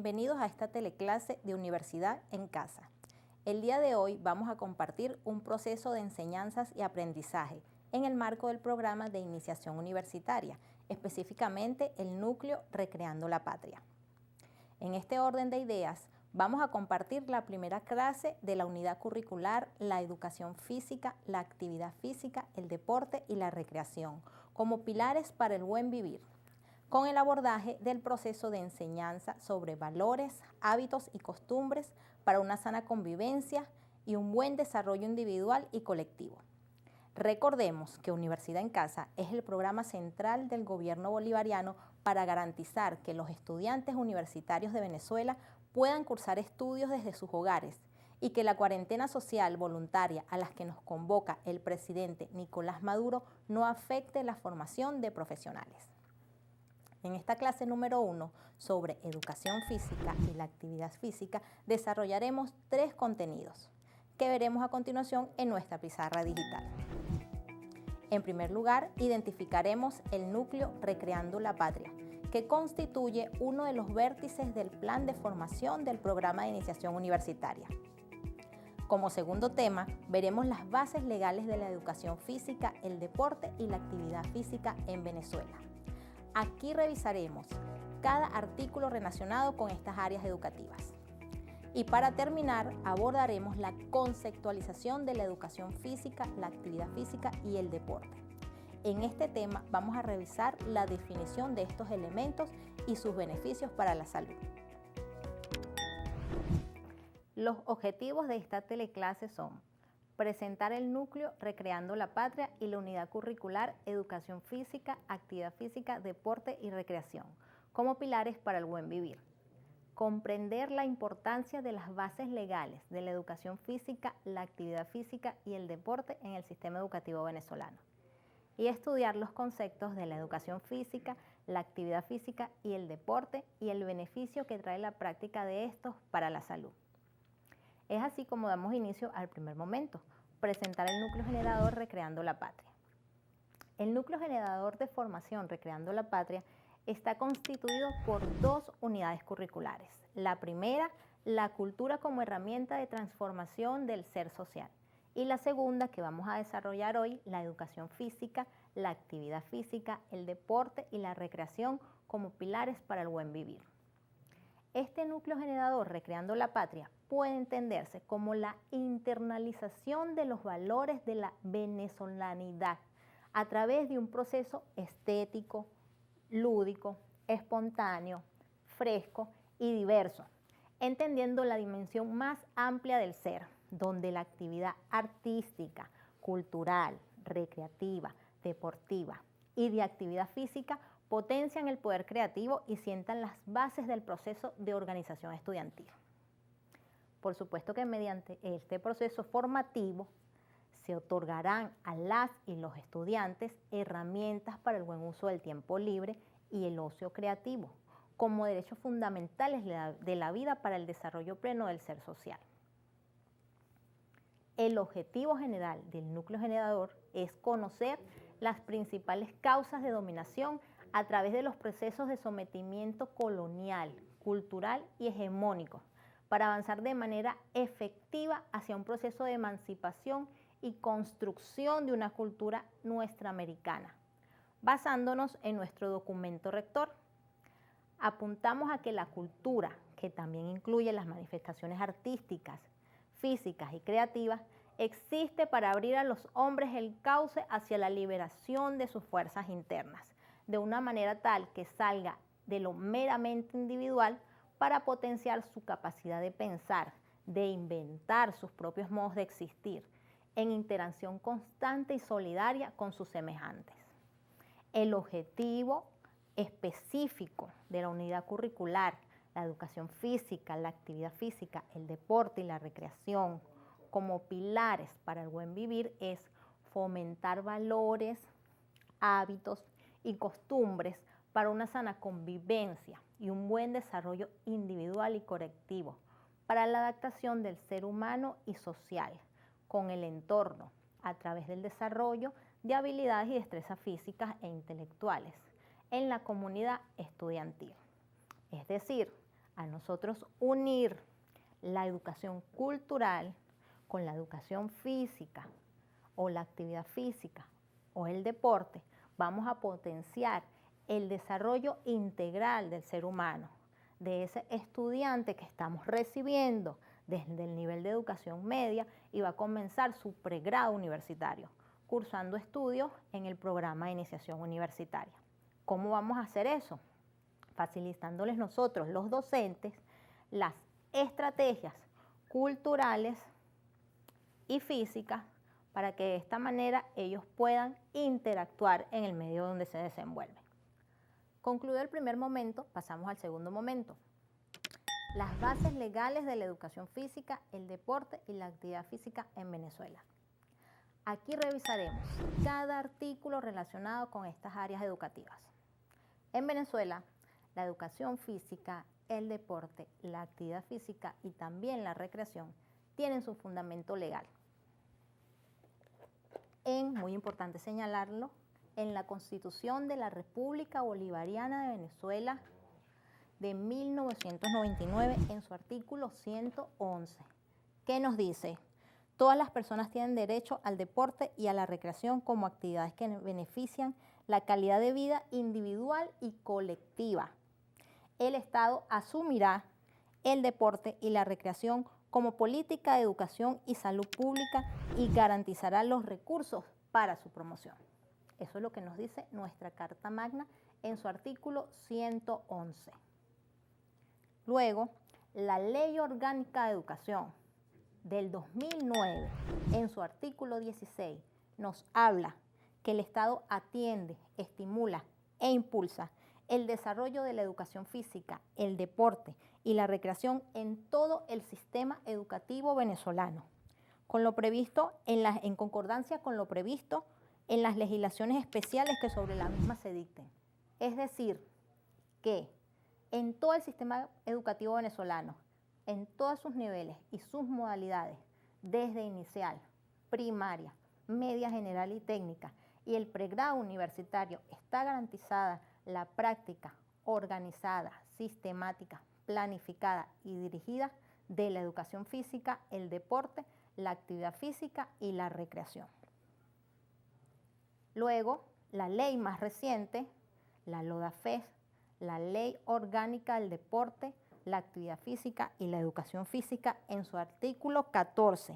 Bienvenidos a esta teleclase de Universidad en Casa. El día de hoy vamos a compartir un proceso de enseñanzas y aprendizaje en el marco del programa de iniciación universitaria, específicamente el núcleo Recreando la Patria. En este orden de ideas, vamos a compartir la primera clase de la unidad curricular, la educación física, la actividad física, el deporte y la recreación, como pilares para el buen vivir, con el abordaje del proceso de enseñanza sobre valores, hábitos y costumbres para una sana convivencia y un buen desarrollo individual y colectivo. Recordemos que Universidad en Casa es el programa central del gobierno bolivariano para garantizar que los estudiantes universitarios de Venezuela puedan cursar estudios desde sus hogares y que la cuarentena social voluntaria a la que nos convoca el presidente Nicolás Maduro no afecte la formación de profesionales. En esta clase número 1 sobre educación física y la actividad física desarrollaremos 3 contenidos que veremos a continuación en nuestra pizarra digital. En primer lugar, identificaremos el núcleo Recreando la Patria, que constituye uno de los vértices del plan de formación del programa de iniciación universitaria. Como segundo tema, veremos las bases legales de la educación física, el deporte y la actividad física en Venezuela. Aquí revisaremos cada artículo relacionado con estas áreas educativas. Y para terminar, abordaremos la conceptualización de la educación física, la actividad física y el deporte. En este tema vamos a revisar la definición de estos elementos y sus beneficios para la salud. Los objetivos de esta teleclase son presentar el núcleo Recreando la Patria y la unidad curricular Educación Física, Actividad Física, Deporte y Recreación como pilares para el buen vivir. Comprender la importancia de las bases legales de la educación física, la actividad física y el deporte en el sistema educativo venezolano. Y estudiar los conceptos de la educación física, la actividad física y el deporte y el beneficio que trae la práctica de estos para la salud. Es así como damos inicio al primer momento, presentar el núcleo generador Recreando la Patria. El núcleo generador de formación Recreando la Patria está constituido por 2 unidades curriculares. La primera, la cultura como herramienta de transformación del ser social. Y la segunda, que vamos a desarrollar hoy, la educación física, la actividad física, el deporte y la recreación como pilares para el buen vivir. Este núcleo generador Recreando la Patria puede entenderse como la internalización de los valores de la venezolanidad a través de un proceso estético, lúdico, espontáneo, fresco y diverso, entendiendo la dimensión más amplia del ser, donde la actividad artística, cultural, recreativa, deportiva y de actividad física potencian el poder creativo y sientan las bases del proceso de organización estudiantil. Por supuesto que mediante este proceso formativo se otorgarán a las y los estudiantes herramientas para el buen uso del tiempo libre y el ocio creativo, como derechos fundamentales de la vida para el desarrollo pleno del ser social. El objetivo general del núcleo generador es conocer las principales causas de dominación a través de los procesos de sometimiento colonial, cultural y hegemónico, para avanzar de manera efectiva hacia un proceso de emancipación y construcción de una cultura nuestra-americana, basándonos en nuestro documento rector. Apuntamos a que la cultura, que también incluye las manifestaciones artísticas, físicas y creativas, existe para abrir a los hombres el cauce hacia la liberación de sus fuerzas internas, de una manera tal que salga de lo meramente individual para potenciar su capacidad de pensar, de inventar sus propios modos de existir, en interacción constante y solidaria con sus semejantes. El objetivo específico de la unidad curricular, la educación física, la actividad física, el deporte y la recreación como pilares para el buen vivir es fomentar valores, hábitos y costumbres para una sana convivencia y un buen desarrollo individual y colectivo, para la adaptación del ser humano y social con el entorno a través del desarrollo de habilidades y destrezas físicas e intelectuales en la comunidad estudiantil. Es decir, a nosotros unir la educación cultural con la educación física o la actividad física o el deporte, vamos a potenciar el desarrollo integral del ser humano, de ese estudiante que estamos recibiendo desde el nivel de educación media y va a comenzar su pregrado universitario, cursando estudios en el programa de iniciación universitaria. ¿Cómo vamos a hacer eso? Facilitándoles nosotros, los docentes, las estrategias culturales y físicas para que de esta manera ellos puedan interactuar en el medio donde se desenvuelven. Concluido el primer momento, pasamos al segundo momento. Las bases legales de la educación física, el deporte y la actividad física en Venezuela. Aquí revisaremos cada artículo relacionado con estas áreas educativas. En Venezuela, la educación física, el deporte, la actividad física y también la recreación tienen su fundamento legal. Muy importante señalarlo, en la Constitución de la República Bolivariana de Venezuela de 1999, en su artículo 111, que nos dice: todas las personas tienen derecho al deporte y a la recreación como actividades que benefician la calidad de vida individual y colectiva. El Estado asumirá el deporte y la recreación como política de educación y salud pública y garantizará los recursos para su promoción. Eso es lo que nos dice nuestra Carta Magna en su artículo 111. Luego, la Ley Orgánica de Educación del 2009, en su artículo 16, nos habla que el Estado atiende, estimula e impulsa el desarrollo de la educación física, el deporte y la recreación en todo el sistema educativo venezolano, con lo previsto en concordancia con lo previsto en las legislaciones especiales que sobre la misma se dicten. Es decir, que en todo el sistema educativo venezolano, en todos sus niveles y sus modalidades, desde inicial, primaria, media general y técnica, y el pregrado universitario, está garantizada la práctica organizada, sistemática, planificada y dirigida de la educación física, el deporte, la actividad física y la recreación. Luego, la ley más reciente, la LODAFES, la Ley Orgánica del Deporte, la Actividad Física y la Educación Física, en su artículo 14.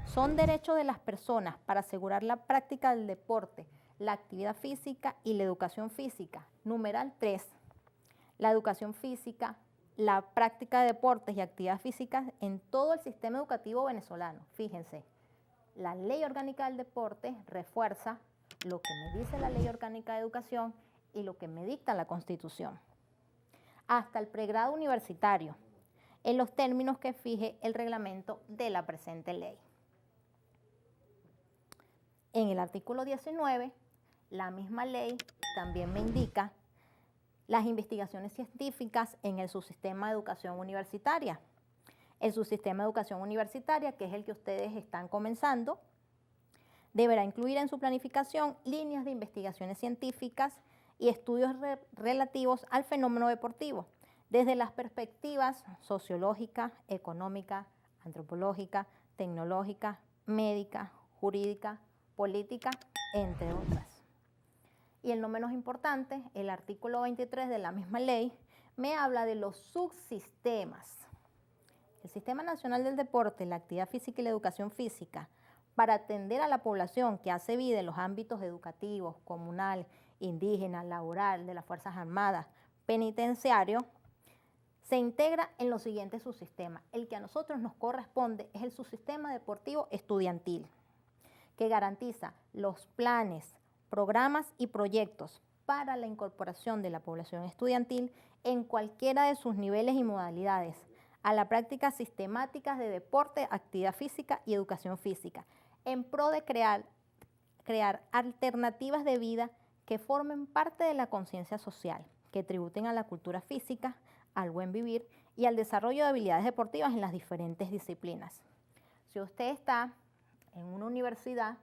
Son derechos de las personas para asegurar la práctica del deporte, la actividad física y la educación física. Numeral 3. La educación física, la práctica de deportes y actividad física en todo el sistema educativo venezolano. Fíjense, la Ley Orgánica del Deporte refuerza lo que me dice la Ley Orgánica de Educación y lo que me dicta la Constitución. Hasta el pregrado universitario, en los términos que fije el reglamento de la presente ley. En el artículo 19, la misma ley también me indica las investigaciones científicas en el subsistema de educación universitaria. El subsistema de educación universitaria, que es el que ustedes están comenzando, deberá incluir en su planificación líneas de investigaciones científicas y estudios relativos al fenómeno deportivo, desde las perspectivas sociológica, económica, antropológica, tecnológica, médica, jurídica, política, entre otras. Y el no menos importante, el artículo 23 de la misma ley me habla de los subsistemas. El Sistema Nacional del Deporte, la Actividad Física y la Educación Física, para atender a la población que hace vida en los ámbitos educativos, comunal, indígena, laboral, de las Fuerzas Armadas, penitenciario, se integra en los siguientes subsistemas. El que a nosotros nos corresponde es el subsistema deportivo estudiantil, que garantiza los planes, programas y proyectos para la incorporación de la población estudiantil en cualquiera de sus niveles y modalidades a la práctica sistemática de deporte, actividad física y educación física, en pro de crear alternativas de vida que formen parte de la conciencia social, que tributen a la cultura física, al buen vivir y al desarrollo de habilidades deportivas en las diferentes disciplinas. Si usted está en una universidad,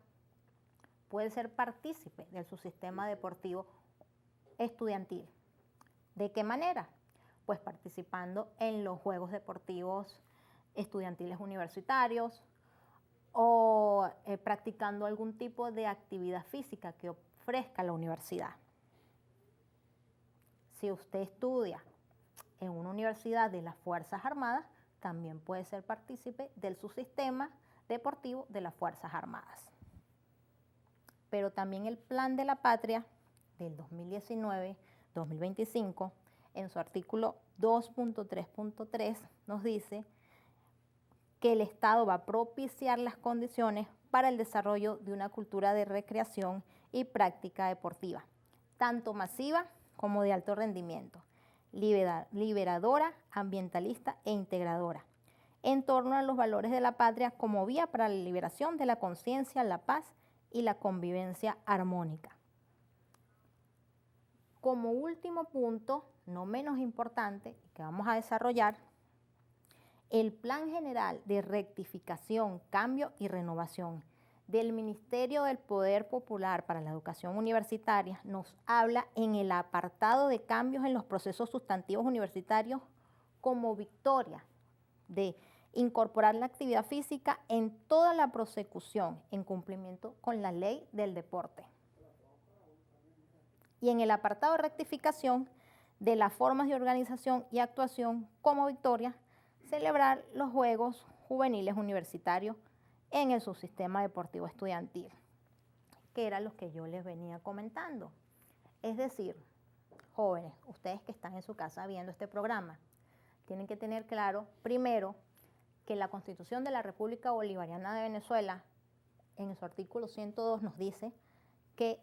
puede ser partícipe del subsistema deportivo estudiantil. ¿De qué manera? pues participando en los Juegos Deportivos Estudiantiles Universitarios o practicando algún tipo de actividad física que ofrezca la universidad. Si usted estudia en una universidad de las Fuerzas Armadas, también puede ser partícipe del subsistema deportivo de las Fuerzas Armadas. Pero también el Plan de la Patria del 2019-2025, en su artículo 2.3.3, nos dice que el Estado va a propiciar las condiciones para el desarrollo de una cultura de recreación y práctica deportiva, tanto masiva como de alto rendimiento, liberadora, ambientalista e integradora, en torno a los valores de la patria como vía para la liberación de la conciencia, la paz y la convivencia armónica. Como último punto, no menos importante, que vamos a desarrollar, el Plan General de Rectificación, Cambio y Renovación del Ministerio del Poder Popular para la Educación Universitaria nos habla en el apartado de cambios en los procesos sustantivos universitarios como victoria de incorporar la actividad física en toda la prosecución en cumplimiento con la ley del deporte. Y en el apartado de rectificación de las formas de organización y actuación como victoria, celebrar los Juegos Juveniles Universitarios en el subsistema deportivo estudiantil, que era lo que yo les venía comentando. Es decir, jóvenes, ustedes que están en su casa viendo este programa, tienen que tener claro, primero, que la Constitución de la República Bolivariana de Venezuela, en su artículo 102, nos dice que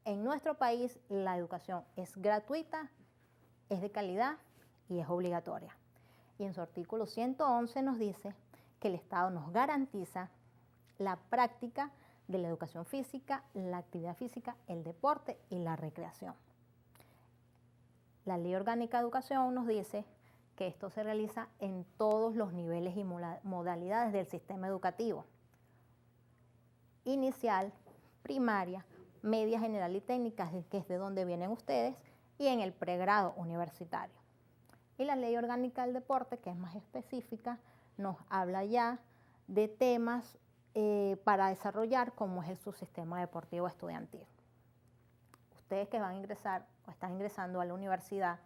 en nuestro país la educación es gratuita, es de calidad y es obligatoria. Y en su artículo 111 nos dice que el Estado nos garantiza la práctica de la educación física, la actividad física, el deporte y la recreación. La Ley Orgánica de Educación nos dice que esto se realiza en todos los niveles y modalidades del sistema educativo: inicial, primaria, media, general y técnica, que es de donde vienen ustedes, y en el pregrado universitario. Y la Ley Orgánica del Deporte, que es más específica, nos habla ya de temas para desarrollar, como es el subsistema deportivo estudiantil. Ustedes que van a ingresar o están ingresando a la universidad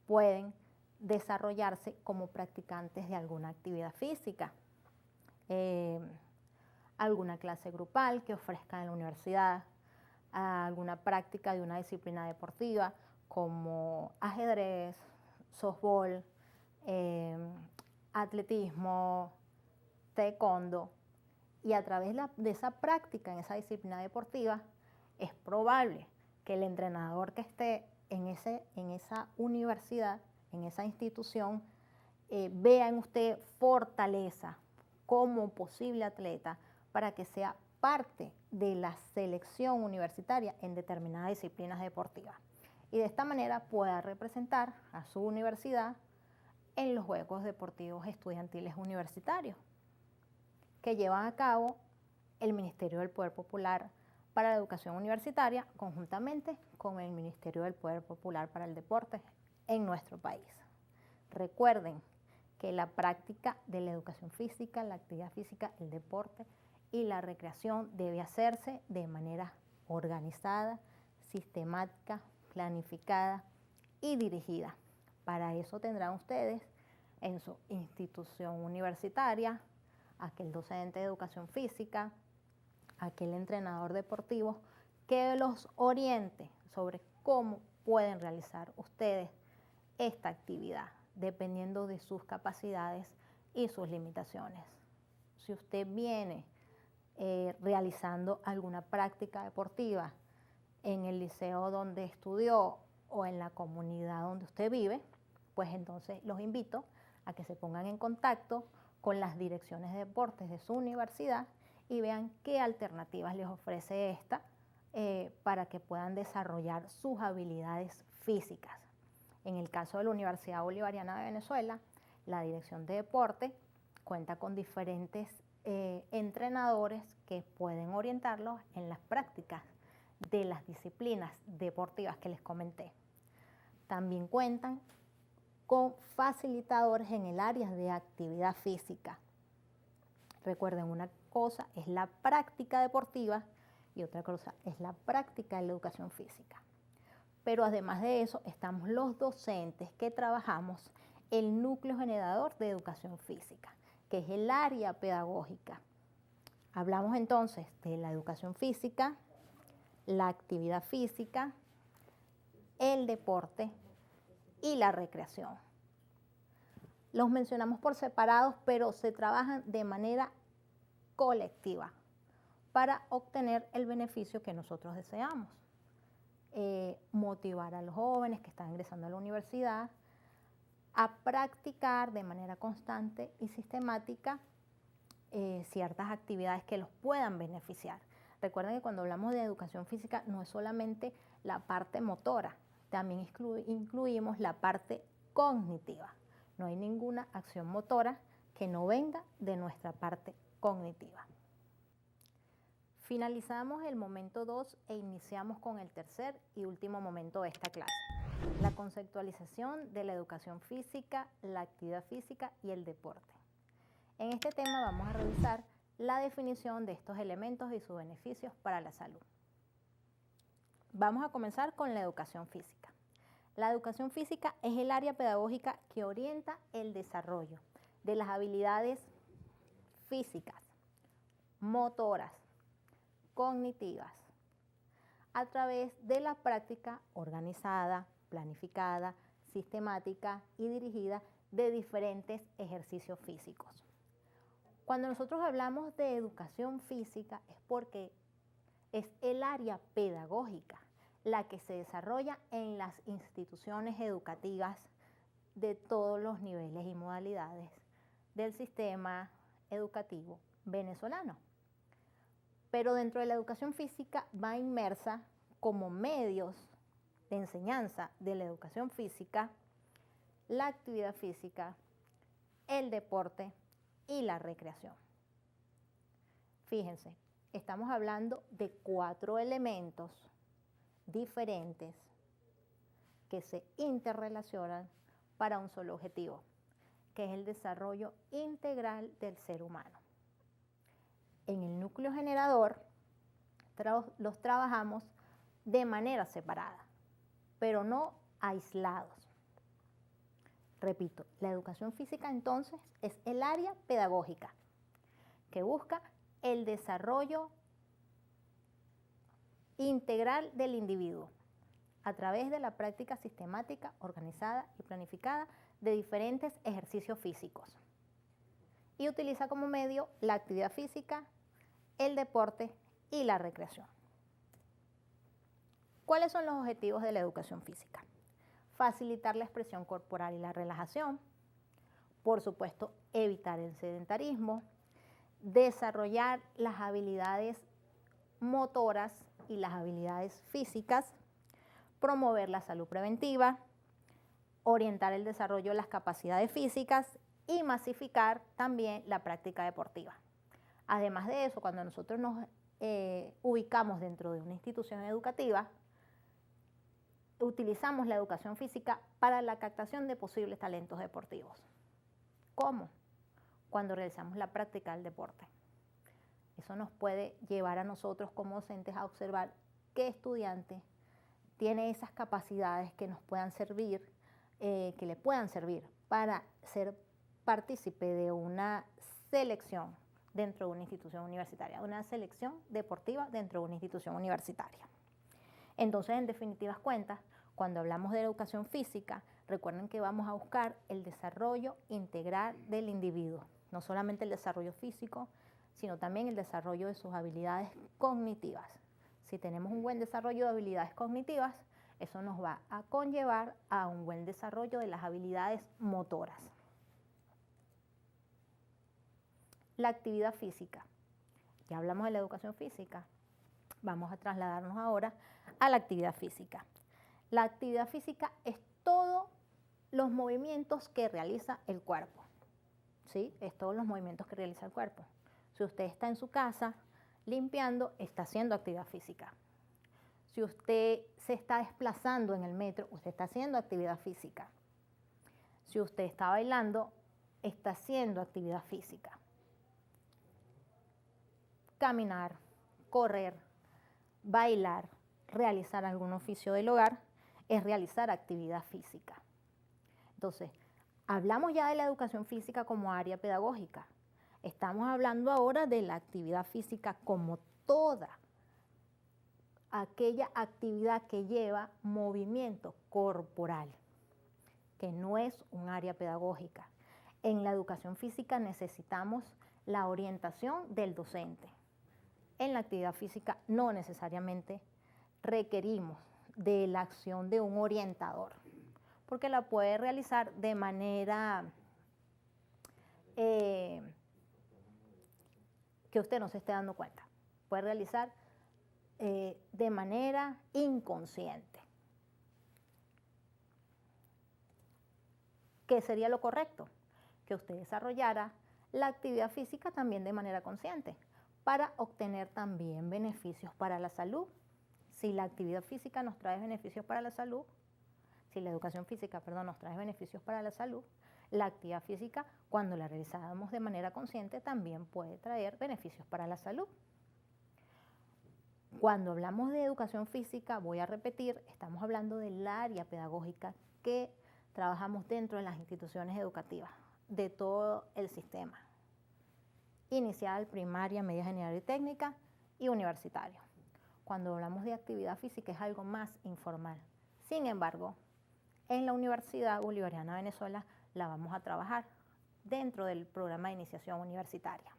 pueden desarrollarse como practicantes de alguna actividad física, alguna clase grupal que ofrezcan en la universidad, alguna práctica de una disciplina deportiva como ajedrez, softball, atletismo, taekwondo, y a través de esa práctica en esa disciplina deportiva es probable que el entrenador que esté en esa universidad, en esa institución, vea en usted fortaleza como posible atleta para que sea parte de la selección universitaria en determinadas disciplinas deportivas. Y de esta manera pueda representar a su universidad en los Juegos Deportivos Estudiantiles Universitarios, que llevan a cabo el Ministerio del Poder Popular para la Educación Universitaria, conjuntamente con el Ministerio del Poder Popular para el Deporte en nuestro país. Recuerden que la práctica de la educación física, la actividad física, el deporte y la recreación debe hacerse de manera organizada, sistemática, planificada y dirigida. Para eso tendrán ustedes en su institución universitaria aquel docente de educación física, aquel entrenador deportivo que los oriente sobre cómo pueden realizar ustedes esta actividad, dependiendo de sus capacidades y sus limitaciones. Si usted viene realizando alguna práctica deportiva en el liceo donde estudió o en la comunidad donde usted vive, pues entonces los invito a que se pongan en contacto con las direcciones de deportes de su universidad y vean qué alternativas les ofrece esta para que puedan desarrollar sus habilidades físicas. En el caso de la Universidad Bolivariana de Venezuela, la Dirección de Deporte cuenta con diferentes entrenadores que pueden orientarlos en las prácticas de las disciplinas deportivas que les comenté. También cuentan con facilitadores en el área de actividad física. Recuerden, una cosa es la práctica deportiva y otra cosa es la práctica de la educación física. Pero además de eso, estamos los docentes que trabajamos el núcleo generador de educación física, que es el área pedagógica. Hablamos entonces de la educación física, la actividad física, el deporte y la recreación. Los mencionamos por separados, pero se trabajan de manera colectiva para obtener el beneficio que nosotros deseamos. Motivar a los jóvenes que están ingresando a la universidad a practicar de manera constante y sistemática ciertas actividades que los puedan beneficiar. Recuerden que cuando hablamos de educación física no es solamente la parte motora, también incluimos la parte cognitiva. No hay ninguna acción motora que no venga de nuestra parte cognitiva. Finalizamos el momento 2 e iniciamos con el tercer y último momento de esta clase, la conceptualización de la educación física, la actividad física y el deporte. En este tema vamos a revisar la definición de estos elementos y sus beneficios para la salud. Vamos a comenzar con la educación física. La educación física es el área pedagógica que orienta el desarrollo de las habilidades físicas, motoras, cognitivas, a través de la práctica organizada, planificada, sistemática y dirigida de diferentes ejercicios físicos. Cuando nosotros hablamos de educación física es porque es el área pedagógica la que se desarrolla en las instituciones educativas de todos los niveles y modalidades del sistema educativo venezolano. Pero dentro de la educación física va inmersa como medios de enseñanza de la educación física, la actividad física, el deporte y la recreación. Fíjense, estamos hablando de 4 elementos diferentes que se interrelacionan para un solo objetivo, que es el desarrollo integral del ser humano. En el núcleo generador los trabajamos de manera separada, pero no aislados. Repito, la educación física entonces es el área pedagógica que busca el desarrollo integral del individuo a través de la práctica sistemática, organizada y planificada de diferentes ejercicios físicos. Y utiliza como medio la actividad física, el deporte y la recreación. ¿Cuáles son los objetivos de la educación física? Facilitar la expresión corporal y la relajación, por supuesto, evitar el sedentarismo, desarrollar las habilidades motoras y las habilidades físicas, promover la salud preventiva, orientar el desarrollo de las capacidades físicas y masificar también la práctica deportiva. Además de eso, cuando nosotros nos ubicamos dentro de una institución educativa, utilizamos la educación física para la captación de posibles talentos deportivos. ¿Cómo? Cuando realizamos la práctica del deporte. Eso nos puede llevar a nosotros como docentes a observar qué estudiante tiene esas capacidades que nos puedan servir, que le puedan servir para ser partícipe de una selección dentro de una institución universitaria, una selección deportiva dentro de una institución universitaria. Entonces, en definitivas cuentas, cuando hablamos de educación física, recuerden que vamos a buscar el desarrollo integral del individuo, no solamente el desarrollo físico, sino también el desarrollo de sus habilidades cognitivas. Si tenemos un buen desarrollo de habilidades cognitivas, eso nos va a conllevar a un buen desarrollo de las habilidades motoras. La actividad física. Ya hablamos de la educación física. Vamos a trasladarnos ahora a la actividad física. La actividad física es todos los movimientos que realiza el cuerpo. ¿Sí? Es todos los movimientos que realiza el cuerpo. Si usted está en su casa limpiando, está haciendo actividad física. Si usted se está desplazando en el metro, usted está haciendo actividad física. Si usted está bailando, está haciendo actividad física. Caminar, correr, bailar, realizar algún oficio del hogar es realizar actividad física. Entonces, hablamos ya de la educación física como área pedagógica. Estamos hablando ahora de la actividad física como toda aquella actividad que lleva movimiento corporal, que no es un área pedagógica. En la educación física necesitamos la orientación del docente. En la actividad física no necesariamente requerimos de la acción de un orientador, porque la puede realizar de manera que usted no se esté dando cuenta. Puede realizar de manera inconsciente. ¿Qué sería lo correcto? Que usted desarrollara la actividad física también de manera consciente, para obtener también beneficios para la salud. Si la actividad física nos trae beneficios para la salud, si la educación física, perdón, nos trae beneficios para la salud, la actividad física, cuando la realizamos de manera consciente, también puede traer beneficios para la salud. Cuando hablamos de educación física, voy a repetir, estamos hablando del área pedagógica que trabajamos dentro de las instituciones educativas, de todo el sistema, inicial, primaria, media general y técnica y universitario. Cuando hablamos de actividad física es algo más informal. Sin embargo, en la Universidad Bolivariana de Venezuela la vamos a trabajar dentro del programa de iniciación universitaria.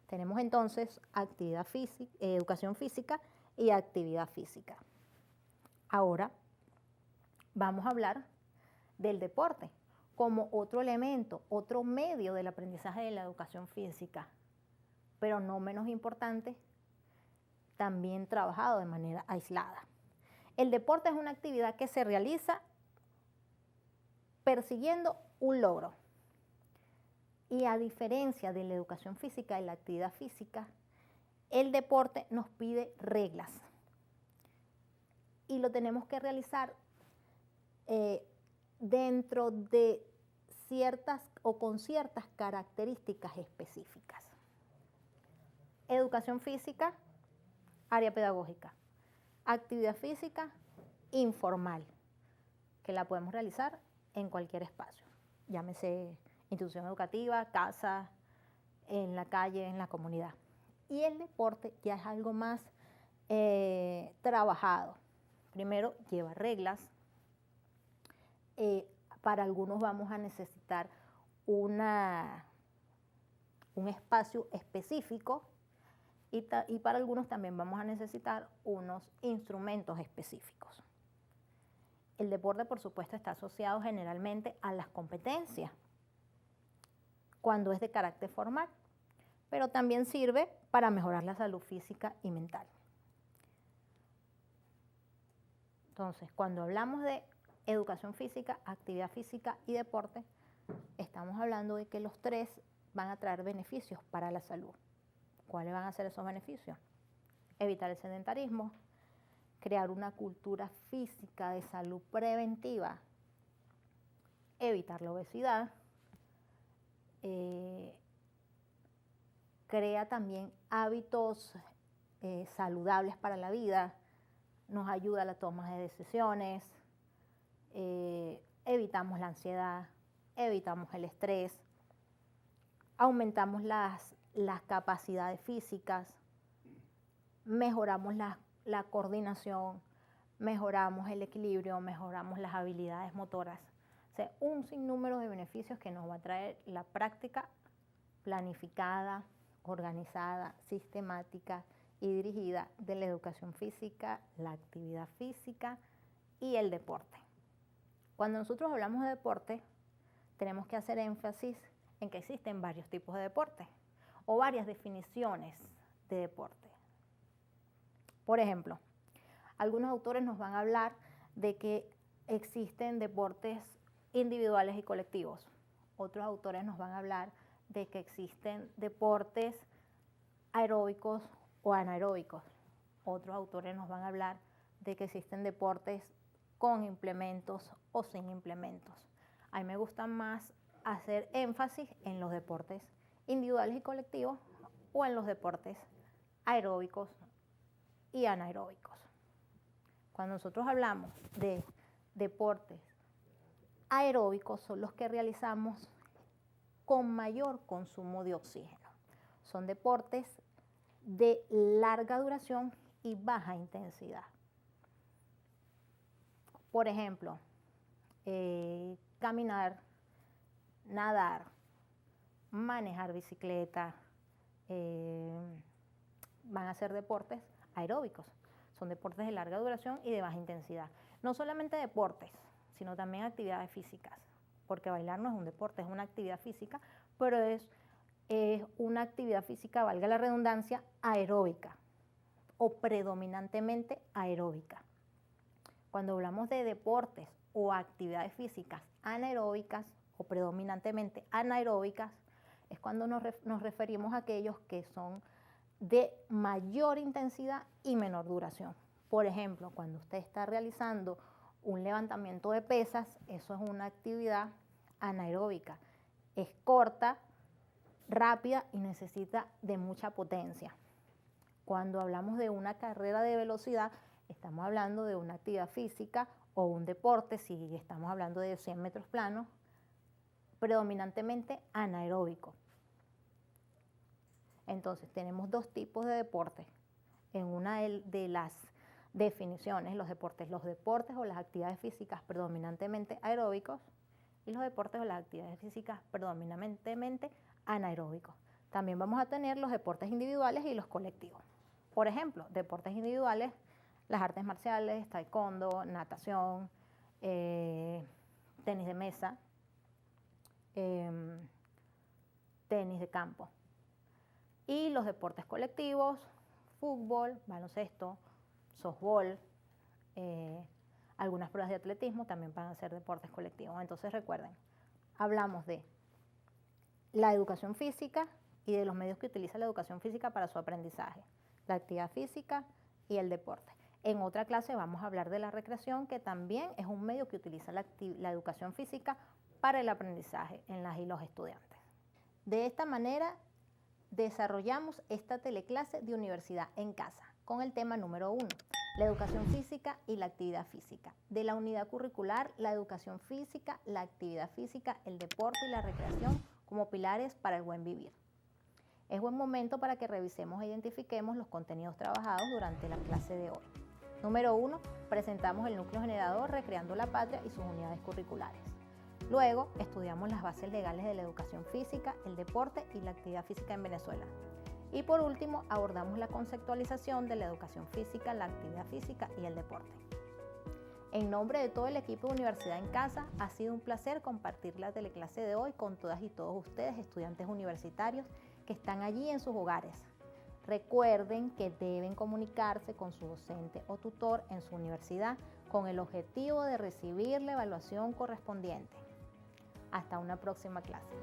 Tenemos entonces actividad física, educación física y actividad física. Ahora vamos a hablar del deporte como otro elemento, otro medio del aprendizaje de la educación física, pero no menos importante, también trabajado de manera aislada. El deporte es una actividad que se realiza persiguiendo un logro. Y a diferencia de la educación física y la actividad física, el deporte nos pide reglas. Y lo tenemos que realizar dentro de ciertas o con ciertas características específicas. Educación física, área pedagógica. Actividad física, informal, que la podemos realizar en cualquier espacio, llámese institución educativa, casa, en la calle, en la comunidad. Y el deporte ya es algo más trabajado. Primero, lleva reglas. Para algunos vamos a necesitar un espacio específico y para algunos también vamos a necesitar unos instrumentos específicos. El deporte, por supuesto, está asociado generalmente a las competencias, cuando es de carácter formal, pero también sirve para mejorar la salud física y mental. Entonces, cuando hablamos de educación física, actividad física y deporte, estamos hablando de que los tres van a traer beneficios para la salud. ¿Cuáles van a ser esos beneficios? Evitar el sedentarismo, crear una cultura física de salud preventiva, evitar la obesidad, crea también hábitos saludables para la vida, nos ayuda a la toma de decisiones, evitamos la ansiedad, evitamos el estrés, aumentamos las capacidades físicas, mejoramos la coordinación, mejoramos el equilibrio, mejoramos las habilidades motoras. O sea, un sinnúmero de beneficios que nos va a traer la práctica planificada, organizada, sistemática y dirigida de la educación física, la actividad física y el deporte. Cuando nosotros hablamos de deporte, tenemos que hacer énfasis en que existen varios tipos de deporte o varias definiciones de deporte. Por ejemplo, algunos autores nos van a hablar de que existen deportes individuales y colectivos. Otros autores nos van a hablar de que existen deportes aeróbicos o anaeróbicos. Otros autores nos van a hablar de que existen deportes con implementos o sin implementos. A mí me gusta más hacer énfasis en los deportes individuales y colectivos o en los deportes aeróbicos y anaeróbicos. Cuando nosotros hablamos de deportes aeróbicos, son los que realizamos con mayor consumo de oxígeno. Son deportes de larga duración y baja intensidad. Por ejemplo, caminar, nadar, manejar bicicleta, van a ser deportes aeróbicos. Son deportes de larga duración y de baja intensidad. No solamente deportes, sino también actividades físicas, porque bailar no es un deporte, es una actividad física, pero es una actividad física, valga la redundancia, aeróbica o predominantemente aeróbica. Cuando hablamos de deportes o actividades físicas anaeróbicas o predominantemente anaeróbicas, es cuando nos referimos a aquellos que son de mayor intensidad y menor duración. Por ejemplo, cuando usted está realizando un levantamiento de pesas, eso es una actividad anaeróbica. Es corta, rápida y necesita de mucha potencia. Cuando hablamos de una carrera de velocidad, estamos hablando de una actividad física o un deporte, si estamos hablando de 100 metros planos, predominantemente anaeróbico. Entonces, tenemos dos tipos de deportes. En una de las definiciones, los deportes o las actividades físicas predominantemente aeróbicos y los deportes o las actividades físicas predominantemente anaeróbicos. También vamos a tener los deportes individuales y los colectivos. Por ejemplo, deportes individuales, las artes marciales, taekwondo, natación, tenis de mesa, tenis de campo. Y los deportes colectivos, fútbol, baloncesto, softball, algunas pruebas de atletismo también van a ser deportes colectivos. Entonces recuerden, hablamos de la educación física y de los medios que utiliza la educación física para su aprendizaje, la actividad física y el deporte. En otra clase vamos a hablar de la recreación, que también es un medio que utiliza la educación física para el aprendizaje en las y los estudiantes. De esta manera desarrollamos esta teleclase de Universidad en Casa con el tema número 1, la educación física y la actividad física. De la unidad curricular, la educación física, la actividad física, el deporte y la recreación como pilares para el buen vivir. Es buen momento para que revisemos e identifiquemos los contenidos trabajados durante la clase de hoy. Número 1, presentamos el núcleo generador Recreando la Patria y sus unidades curriculares. Luego, estudiamos las bases legales de la educación física, el deporte y la actividad física en Venezuela. Y por último, abordamos la conceptualización de la educación física, la actividad física y el deporte. En nombre de todo el equipo de Universidad en Casa, ha sido un placer compartir la teleclase de hoy con todas y todos ustedes, estudiantes universitarios que están allí en sus hogares. Recuerden que deben comunicarse con su docente o tutor en su universidad con el objetivo de recibir la evaluación correspondiente. Hasta una próxima clase.